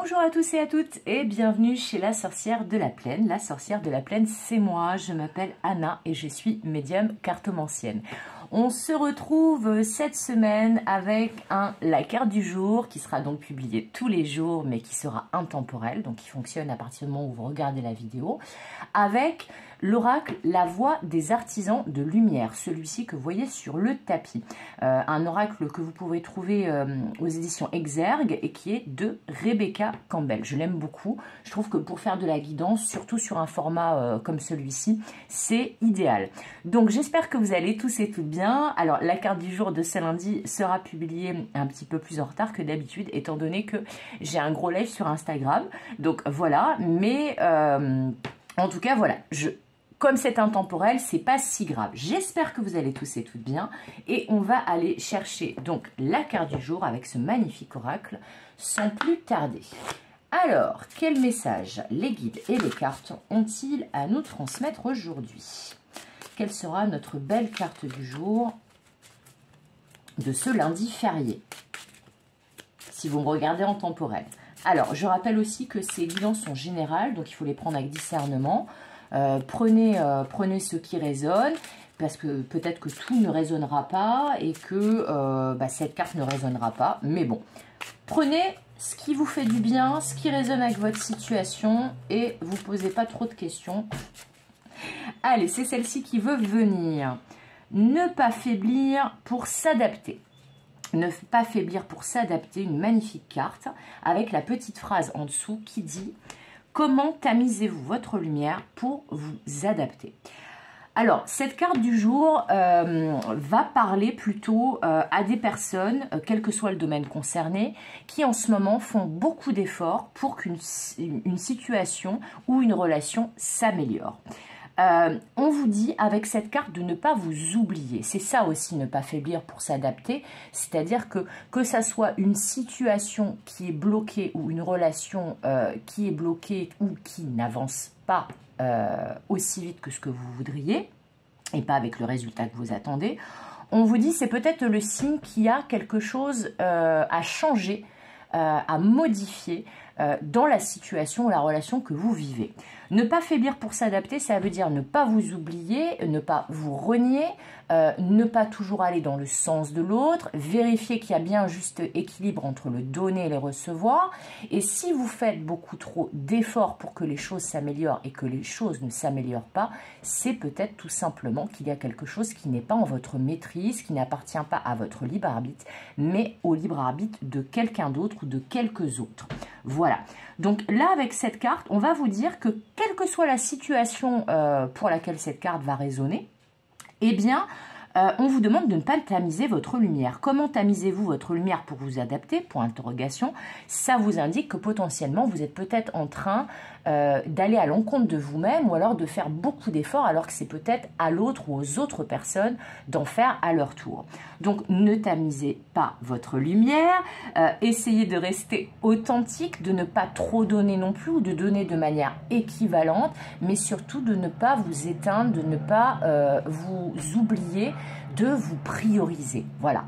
Bonjour à tous et à toutes et bienvenue chez la sorcière de la plaine. La sorcière de la plaine, c'est moi, je m'appelle Anna et je suis médium cartomancienne. On se retrouve cette semaine avec la carte du jour qui sera donc publiée tous les jours mais qui sera intemporelle, donc qui fonctionne à partir du moment où vous regardez la vidéo, avec l'oracle La Voix des artisans de lumière, celui-ci que vous voyez sur le tapis. Un oracle que vous pouvez trouver aux éditions Exergue et qui est de Rebecca Campbell. Je l'aime beaucoup. Je trouve que pour faire de la guidance, surtout sur un format comme celui-ci, c'est idéal. Donc j'espère que vous allez tous et toutes bien. Alors la carte du jour de ce lundi sera publiée un petit peu plus en retard que d'habitude, étant donné que j'ai un gros live sur Instagram. Donc voilà, mais en tout cas voilà, comme c'est intemporel, c'est pas si grave. J'espère que vous allez tous et toutes bien. Et on va aller chercher donc la carte du jour avec ce magnifique oracle sans plus tarder. Alors, quel message les guides et les cartes ont-ils à nous transmettre aujourd'hui? Quelle sera notre belle carte du jour de ce lundi férié, si vous me regardez en temporel? Alors, je rappelle aussi que ces guidances sont générales, donc il faut les prendre avec discernement. Prenez ce qui résonne, parce que peut-être que tout ne résonnera pas et que cette carte ne résonnera pas. Mais bon, prenez ce qui vous fait du bien, ce qui résonne avec votre situation et vous posez pas trop de questions. Allez, c'est celle-ci qui veut venir. Ne pas faiblir pour s'adapter. Ne pas faiblir pour s'adapter, une magnifique carte avec la petite phrase en dessous qui dit: comment tamisez-vous votre lumière pour vous adapter? Alors, cette carte du jour va parler plutôt à des personnes, quel que soit le domaine concerné, qui en ce moment font beaucoup d'efforts pour qu'une situation ou une relation s'améliore. On vous dit avec cette carte de ne pas vous oublier. C'est ça aussi, ne pas faiblir pour s'adapter. C'est-à-dire que ça soit une situation qui est bloquée ou une relation qui est bloquée ou qui n'avance pas aussi vite que ce que vous voudriez et pas avec le résultat que vous attendez, on vous dit c'est peut-être le signe qu'il y a quelque chose à changer, à modifier dans la situation ou la relation que vous vivez. Ne pas faiblir pour s'adapter, ça veut dire ne pas vous oublier, ne pas vous renier, ne pas toujours aller dans le sens de l'autre, vérifier qu'il y a bien un juste équilibre entre le donner et le recevoir. Et si vous faites beaucoup trop d'efforts pour que les choses s'améliorent et que les choses ne s'améliorent pas, c'est peut-être tout simplement qu'il y a quelque chose qui n'est pas en votre maîtrise, qui n'appartient pas à votre libre arbitre, mais au libre arbitre de quelqu'un d'autre ou de quelques autres. Voilà. Donc là, avec cette carte, on va vous dire que quelle que soit la situation pour laquelle cette carte va résonner, eh bien, on vous demande de ne pas tamiser votre lumière. Comment tamisez-vous votre lumière pour vous adapter? Point d'interrogation. Ça vous indique que potentiellement, vous êtes peut-être en train d'aller à l'encontre de vous-même ou alors de faire beaucoup d'efforts alors que c'est peut-être à l'autre ou aux autres personnes d'en faire à leur tour. Donc, ne tamisez pas votre lumière. Essayez de rester authentique, de ne pas trop donner non plus ou de donner de manière équivalente, mais surtout de ne pas vous éteindre, de ne pas vous oublier, de vous prioriser. Voilà.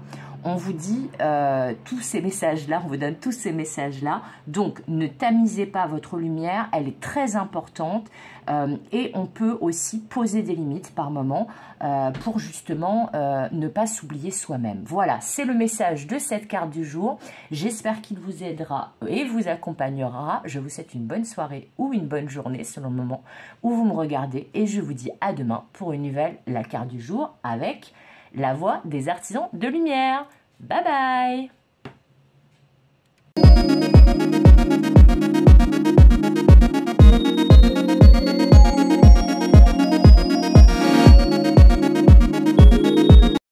On vous dit tous ces messages-là, on vous donne tous ces messages-là. Donc, ne tamisez pas votre lumière, elle est très importante et on peut aussi poser des limites par moment pour justement ne pas s'oublier soi-même. Voilà, c'est le message de cette carte du jour. J'espère qu'il vous aidera et vous accompagnera. Je vous souhaite une bonne soirée ou une bonne journée selon le moment où vous me regardez et je vous dis à demain pour une nouvelle La Carte du jour avec La Voix des artisans de lumière. Bye bye!